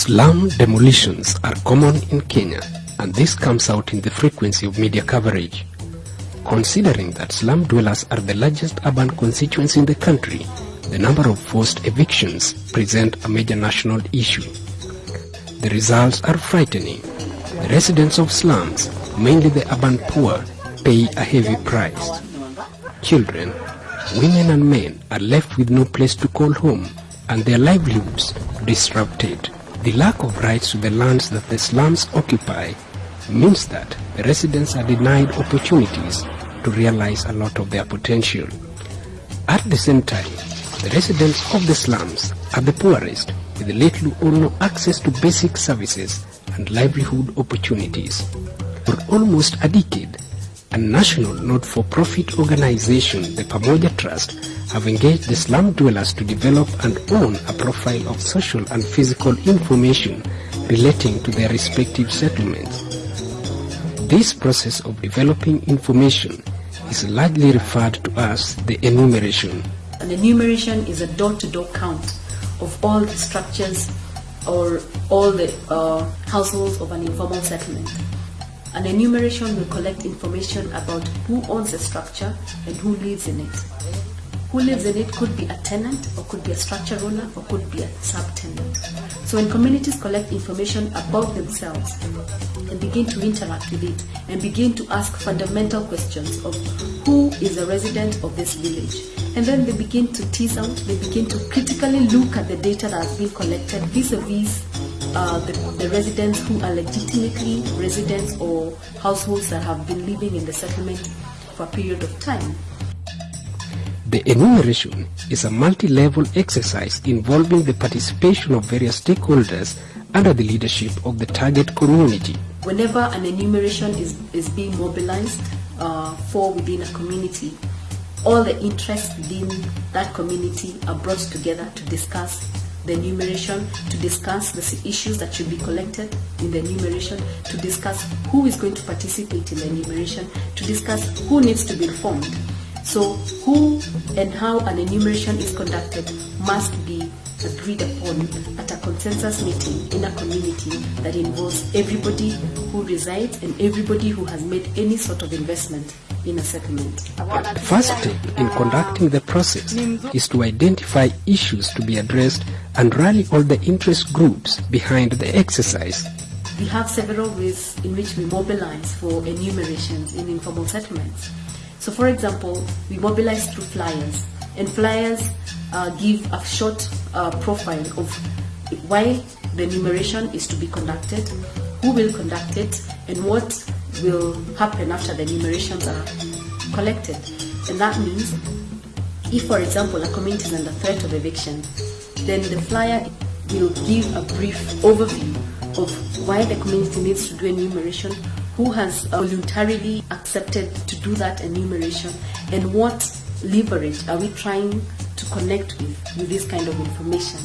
Slum demolitions are common in Kenya, and this comes out in the frequency of media coverage. Considering that slum dwellers are the largest urban constituency in the country, the number of forced evictions present a major national issue. The results are frightening. The residents of slums, mainly the urban poor, pay a heavy price. Children, women and men are left with no place to call home, and their livelihoods disrupted. The lack of rights to the lands that the slums occupy means that the residents are denied opportunities to realize a lot of their potential. At the same time, the residents of the slums are the poorest, with little or no access to basic services and livelihood opportunities. For almost a decade, a national not-for-profit organization, the Pamoja Trust, have engaged the slum dwellers to develop and own a profile of social and physical information relating to their respective settlements. This process of developing information is largely referred to as the enumeration. An enumeration is a door-to-door count of all the structures or all the households of an informal settlement. An enumeration will collect information about who owns a structure and who lives in it. Who lives in it could be a tenant, or could be a structure owner, or could be a subtenant. So when communities collect information about themselves and begin to interact with it and begin to ask fundamental questions of who is a resident of this village, and then they begin to tease out, they begin to critically look at the data that has been collected vis-a-vis the residents who are legitimately residents or households that have been living in the settlement for a period of time. The enumeration is a multi-level exercise involving the participation of various stakeholders under the leadership of the target community. Whenever an enumeration is being mobilized for within a community, all the interests within that community are brought together to discuss the enumeration, to discuss the issues that should be collected in the enumeration, to discuss who is going to participate in the enumeration, to discuss who needs to be informed. So who and how an enumeration is conducted must be agreed upon at a consensus meeting in a community that involves everybody who resides and everybody who has made any sort of investment in a settlement. The first step in conducting the process is to identify issues to be addressed and rally all the interest groups behind the exercise. We have several ways in which we mobilize for enumerations in informal settlements. So for example, we mobilize through flyers, and flyers give a short profile of why the enumeration is to be conducted, who will conduct it, and what will happen after the enumerations are collected. And that means if, for example, a community is under threat of eviction, then the flyer will give a brief overview of why the community needs to do enumeration, who has voluntarily accepted to do that enumeration, and what leverage are we trying to connect with this kind of information.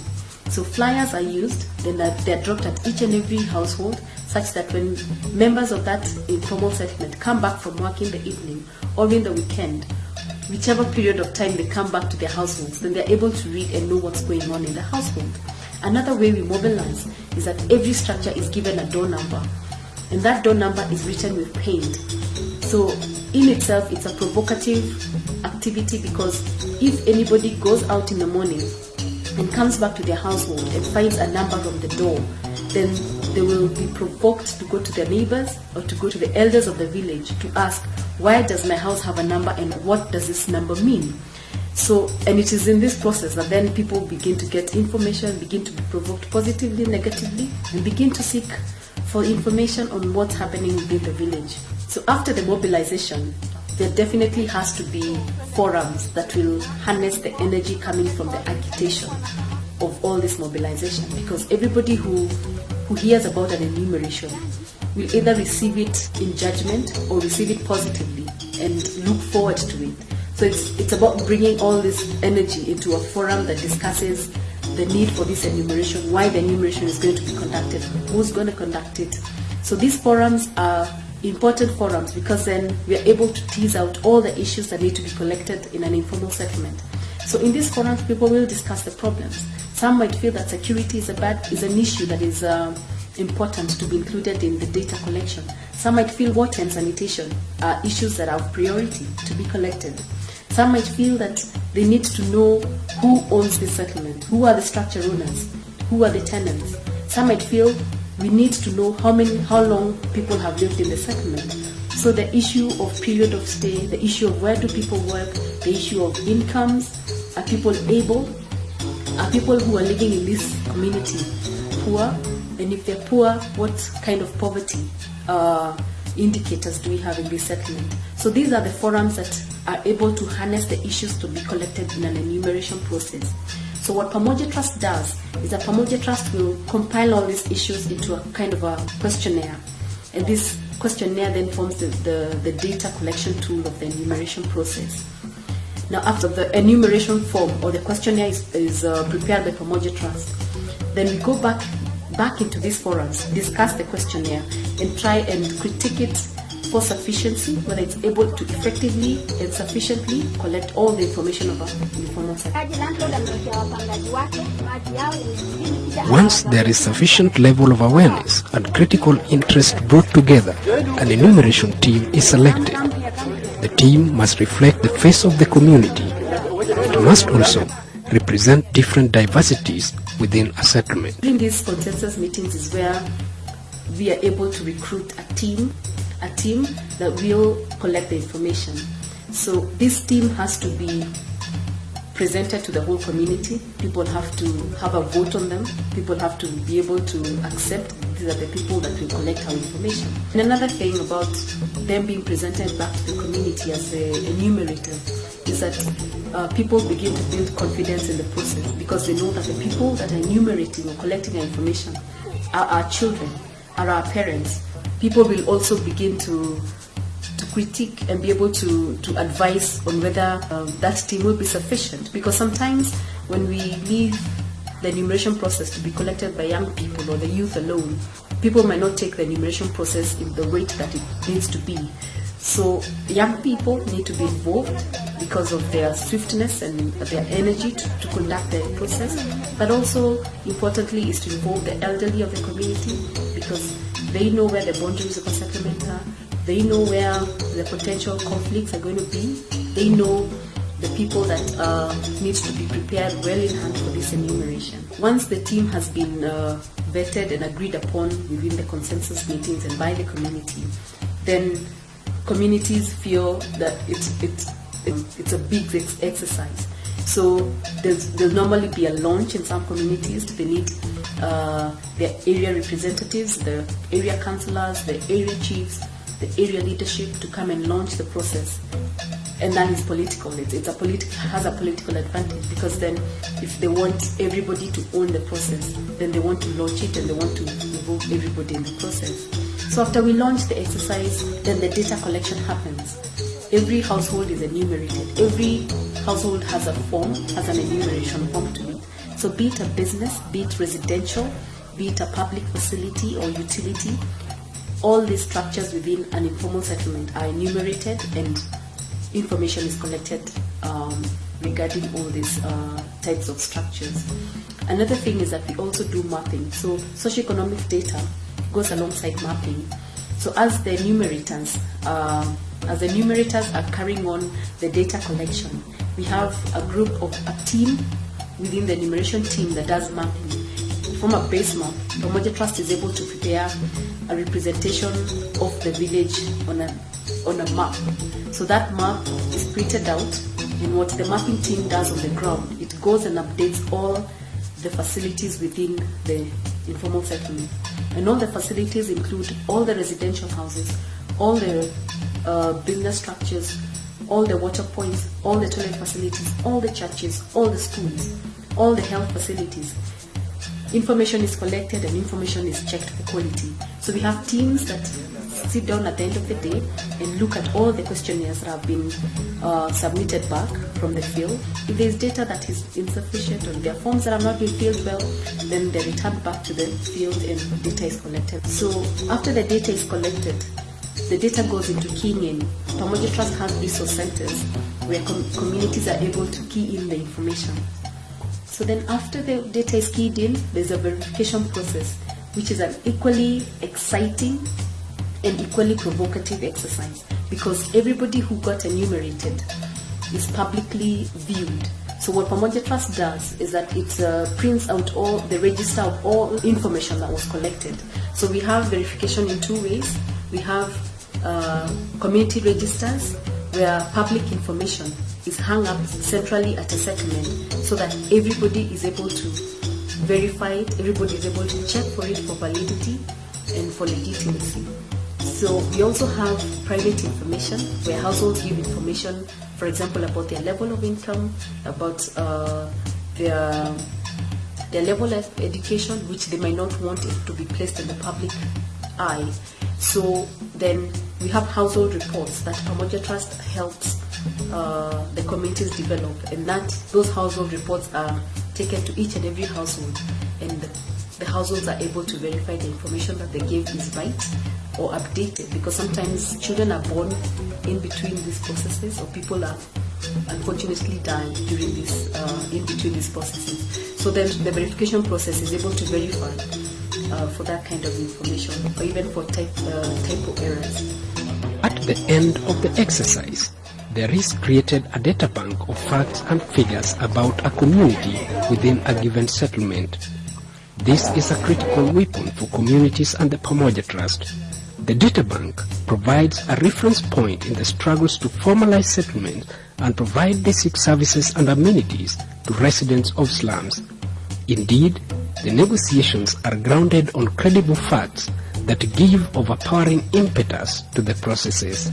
So flyers are used, then they're dropped at each and every household, such that when members of that informal settlement come back from work in the evening or in the weekend, whichever period of time they come back to their households, then they're able to read and know what's going on in the household. Another way we mobilize is that every structure is given a door number, and that door number is written with paint. So in itself, it's a provocative activity, because if anybody goes out in the morning and comes back to their household and finds a number on the door, then they will be provoked to go to their neighbors or to go to the elders of the village to ask, why does my house have a number and what does this number mean? So, and it is in this process that then people begin to get information, begin to be provoked positively, negatively, and begin to seek for information on what's happening within the village. So after the mobilization, there definitely has to be forums that will harness the energy coming from the agitation of all this mobilization, because everybody who hears about an enumeration will either receive it in judgment or receive it positively and look forward to it. So it's about bringing all this energy into a forum that discusses the need for this enumeration, why the enumeration is going to be conducted, who's going to conduct it. So these forums are important forums, because then we are able to tease out all the issues that need to be collected in an informal settlement. So in these forums, people will discuss the problems. Some might feel that security is an issue that is important to be included in the data collection. Some might feel water and sanitation are issues that are of priority to be collected. Some might feel that they need to know who owns the settlement, who are the structure owners, who are the tenants. Some might feel we need to know how long people have lived in the settlement. So the issue of period of stay, the issue of where do people work, the issue of incomes, are people able, are people who are living in this community poor, and if they're poor, what kind of poverty indicators do we have in this settlement? So these are the forums that are able to harness the issues to be collected in an enumeration process. So what Pamoja Trust does is that Pamoja Trust will compile all these issues into a kind of a questionnaire, and this questionnaire then forms the data collection tool of the enumeration process. Now, after the enumeration form or the questionnaire is prepared by Pamoja Trust, then we go back into these forums, discuss the questionnaire, and try and critique it for sufficiency, whether it's able to effectively and sufficiently collect all the information about the informal sector. Once there is sufficient level of awareness and critical interest brought together, an enumeration team is selected. The team must reflect the face of the community. It must also represent different diversities within a settlement. During these consensus meetings is where we are able to recruit a team that will collect the information. So this team has to be presented to the whole community. People have to have a vote on them. People have to be able to accept these are the people that will collect our information. And another thing about them being presented back to the community as the enumerator is that people begin to build confidence in the process, because they know that the people that are enumerating or collecting our information are our children, are our parents. People will also begin to critique and be able to advise on whether that team will be sufficient, because sometimes when we leave the enumeration process to be collected by young people or the youth alone, people might not take the enumeration process in the weight that it needs to be. So young people need to be involved because of their swiftness and their energy to conduct the process, but also importantly is to involve the elderly of the community, because they know where the boundaries of a settlement are, they know where the potential conflicts are going to be, they know the people that needs to be prepared well in hand for this enumeration. Once the team has been vetted and agreed upon within the consensus meetings and by the community, then communities feel that it's a big exercise. So there'll normally be a launch in some communities. They need their area representatives, the area councillors, the area chiefs, the area leadership to come and launch the process. And that is political. It has a political advantage, because then if they want everybody to own the process, then they want to launch it and they want to involve everybody in the process. So after we launch the exercise, then the data collection happens. Every household is enumerated. Every household has a form, has an enumeration form to it. So be it a business, be it residential, be it a public facility or utility, all these structures within an informal settlement are enumerated and information is collected regarding all these types of structures. Another thing is that we also do mapping. So socioeconomic data goes alongside mapping. So as the enumerators are carrying on the data collection, we have a team within the enumeration team that does mapping. From a base map, Pamoja Trust is able to prepare a representation of the village on a map. So that map is printed out, and what the mapping team does on the ground, it goes and updates all the facilities within the informal settlement. And all the facilities include all the residential houses, all the business structures, all the water points, all the toilet facilities, all the churches, all the schools, all the health facilities. Information is collected and information is checked for quality. So we have teams that sit down at the end of the day and look at all the questionnaires that have been submitted back from the field. If there is data that is insufficient or there are forms that have not been filled well, then they're returned back to the field and data is collected. So after the data is collected, the data goes into keying in, Pamoja Trust has resource centers where communities are able to key in the information. So then after the data is keyed in, there's a verification process, which is an equally exciting and equally provocative exercise, because everybody who got enumerated is publicly viewed. So what Pamoja Trust does is that it prints out all the register of all information that was collected. So we have verification in two ways. We have community registers where public information is hung up centrally at a settlement so that everybody is able to verify it, everybody is able to check for it for validity and for legitimacy. So we also have private information where households give information, for example, about their level of income, about their level of education, which they might not want it to be placed in the public eye. So then we have household reports that Pamoja Trust helps the communities develop, and that those household reports are taken to each and every household, and the households are able to verify the information that they gave is right or updated, because sometimes children are born in between these processes, or people are unfortunately dying during this in between these processes. So then the verification process is able to verify for that kind of information, or even for typo errors. At the end of the exercise, there is created a data bank of facts and figures about a community within a given settlement. This is a critical weapon for communities and the Pamoja Trust. The data bank provides a reference point in the struggles to formalize settlements and provide basic services and amenities to residents of slums. Indeed, the negotiations are grounded on credible facts that give overpowering impetus to the processes.